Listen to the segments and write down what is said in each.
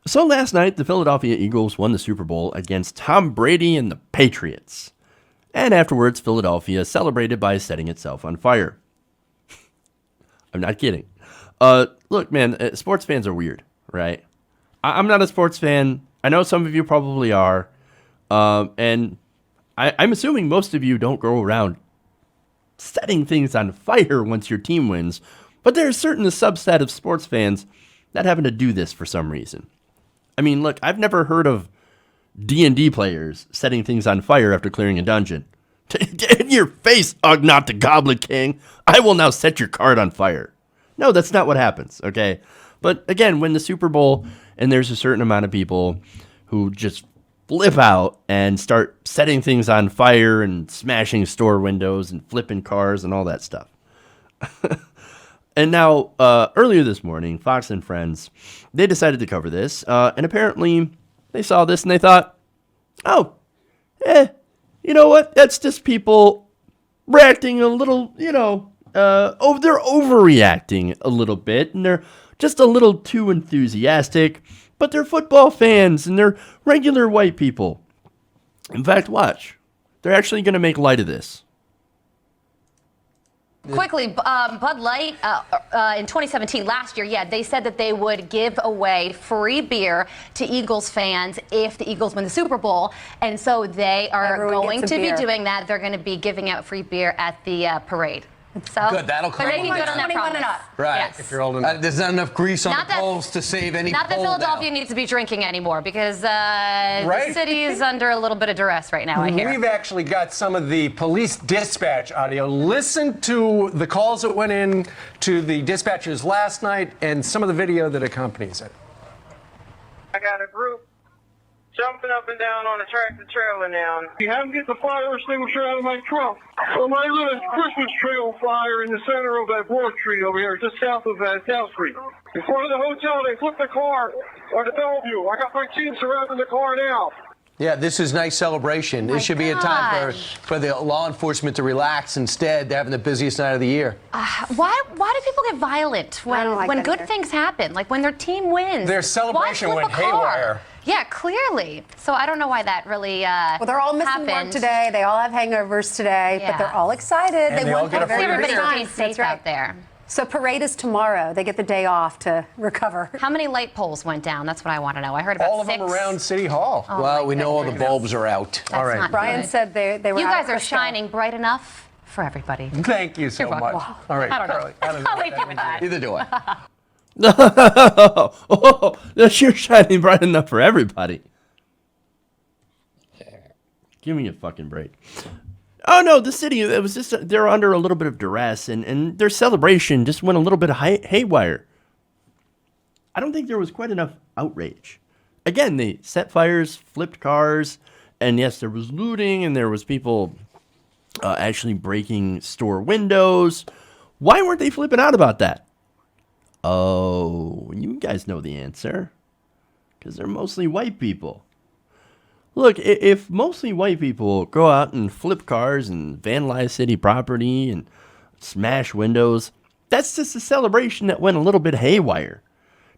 So last night, the Philadelphia Eagles won the Super Bowl against Tom Brady and the Patriots. And afterwards, Philadelphia celebrated by setting itself on fire. I'm not kidding. Look, man, sports fans are weird, right? I'm not a sports fan. I know some of you probably are. And I'm assuming most of you don't go around setting things on fire once your team wins. But there's certain subset of sports fans that happen to do this for some reason. I mean, look, I've never heard of D&D players setting things on fire after clearing a dungeon. In your face, Ugnaught the Goblin King. I will now set your card on fire. No, that's not what happens, okay? But again, when the Super Bowl and there's a certain amount of people who just flip out and start setting things on fire and smashing store windows and flipping cars and all that stuff. And now, earlier this morning, Fox and Friends, they decided to cover this. And apparently, they saw this and they thought, you know what? That's just people reacting a little, they're overreacting a little bit. And they're just a little too enthusiastic. But they're football fans and they're regular white people. In fact, watch. They're actually going to make light of this. Quickly, Bud Light in 2017, last year, they said that they would give away free beer to Eagles fans if the Eagles win the Super Bowl. And so they are going to be doing that. They're going to be giving out free beer at the parade. So good, that'll come. they're making good on that promise. Right. Yes. If you're old enough. There's not enough grease on the poles to save any Not that pole Philadelphia down. needs to be drinking anymore because the city is under a little bit of duress right now, I hear. We've actually got some of the police dispatch audio. Listen to the calls that went in to the dispatchers last night and some of the video that accompanies it. I got a group jumping up and down on a tractor trailer now. You have them get the fire extinguisher out of my trunk. Well, I lit a Christmas tree on fire in the center of that Broad Street over here, just south of South Street. In front of the hotel, they flipped the car or the Bellevue. I got my team surrounding the car now. Yeah, this is nice celebration. This should be a time for the law enforcement to relax. Instead, they're having the busiest night of the year. Why do people get violent when good things happen? Like when their team wins. Their celebration went haywire. Yeah, clearly. So I don't know why that really well, they're all missing work today. They all have hangovers today, but they're all excited. And they all get a free everybody beer. stay safe out there. So parade is tomorrow. They get the day off to recover. How many light poles went down? That's what I want to know. I heard about all of 6. them around City Hall. Oh, well, we know all the bulbs are out. That's all right. not Brian good. said they were You out guys of are crystal. shining bright enough for everybody. Thank you so You're much. welcome. All right, I don't know. Carly. I don't know I'll what leave that you with that. Either do I. You're shining bright enough for everybody. Give me a fucking break. Oh no, the city, it was just, they're under a little bit of duress and their celebration just went a little bit haywire. I don't think there was quite enough outrage. Again, they set fires, flipped cars, and yes, there was looting and there was people actually breaking store windows. Why weren't they flipping out about that? Oh, you guys know the answer. Because they're mostly white people. Look, if mostly white people go out and flip cars and vandalize city property and smash windows, that's just a celebration that went a little bit haywire.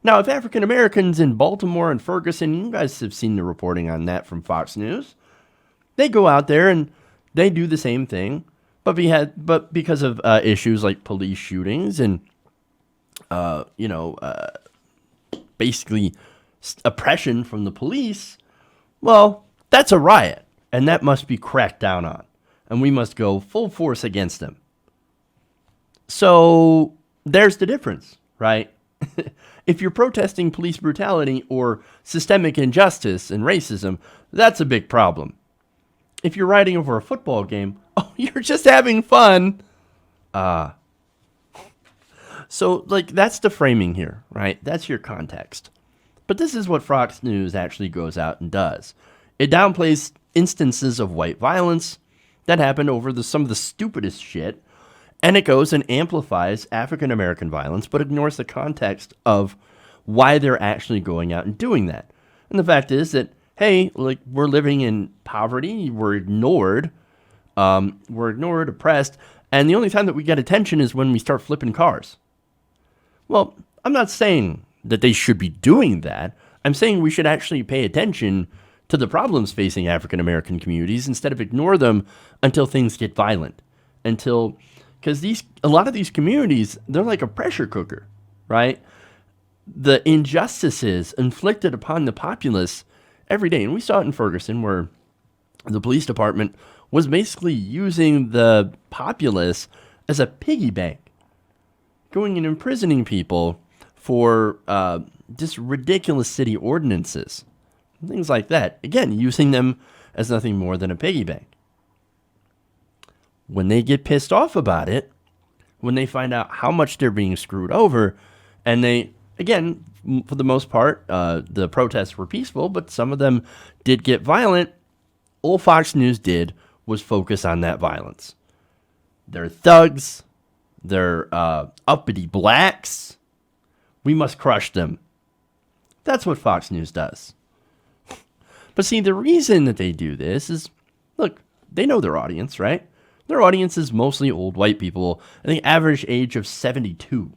Now, if African Americans in Baltimore and Ferguson, you guys have seen the reporting on that from Fox News, they go out there and they do the same thing, but because of issues like police shootings and, basically oppression from the police, well, that's a riot, and that must be cracked down on, and we must go full force against them. So there's the difference, right? If you're protesting police brutality or systemic injustice and racism, that's a big problem. If you're riding over a football game, oh, you're just having fun. So, that's the framing here, right? That's your context. But this is what Fox News actually goes out and does. It downplays instances of white violence that happened over some of the stupidest shit, and it goes and amplifies African American violence, but ignores the context of why they're actually going out and doing that. And the fact is that, hey, we're living in poverty, we're ignored, oppressed, and the only time that we get attention is when we start flipping cars. Well, I'm not saying that they should be doing that. I'm saying we should actually pay attention to the problems facing African American communities instead of ignore them until things get violent. Because a lot of these communities, they're like a pressure cooker, right? The injustices inflicted upon the populace every day. And we saw it in Ferguson, where the police department was basically using the populace as a piggy bank, going and imprisoning people for just ridiculous city ordinances, things like that. Again, using them as nothing more than a piggy bank. When they get pissed off about it, when they find out how much they're being screwed over, and they, again, for the most part, the protests were peaceful, but some of them did get violent. All Fox News did was focus on that violence. They're thugs. They're uppity blacks. We must crush them. That's what Fox News does. But see, the reason that they do this is, look, they know their audience, right? Their audience is mostly old white people, and the average age of 72.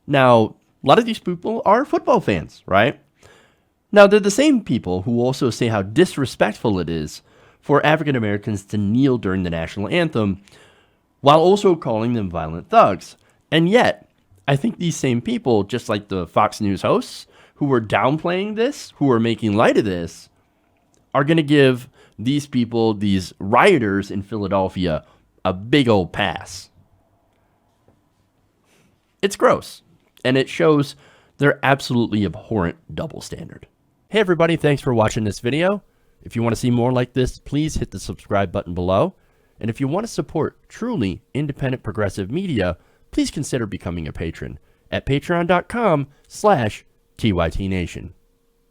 Now, a lot of these people are football fans, right? Now, they're the same people who also say how disrespectful it is for African Americans to kneel during the national anthem, while also calling them violent thugs. And yet, I think these same people, just like the Fox News hosts who were downplaying this, who are making light of this, are going to give these people, these rioters in Philadelphia, a big old pass. It's gross, and it shows their absolutely abhorrent double standard. Hey everybody, thanks for watching this video. If you want to see more like this, please hit the subscribe button below. And if you want to support truly independent progressive media, please consider becoming a patron at patreon.com/TYTNation.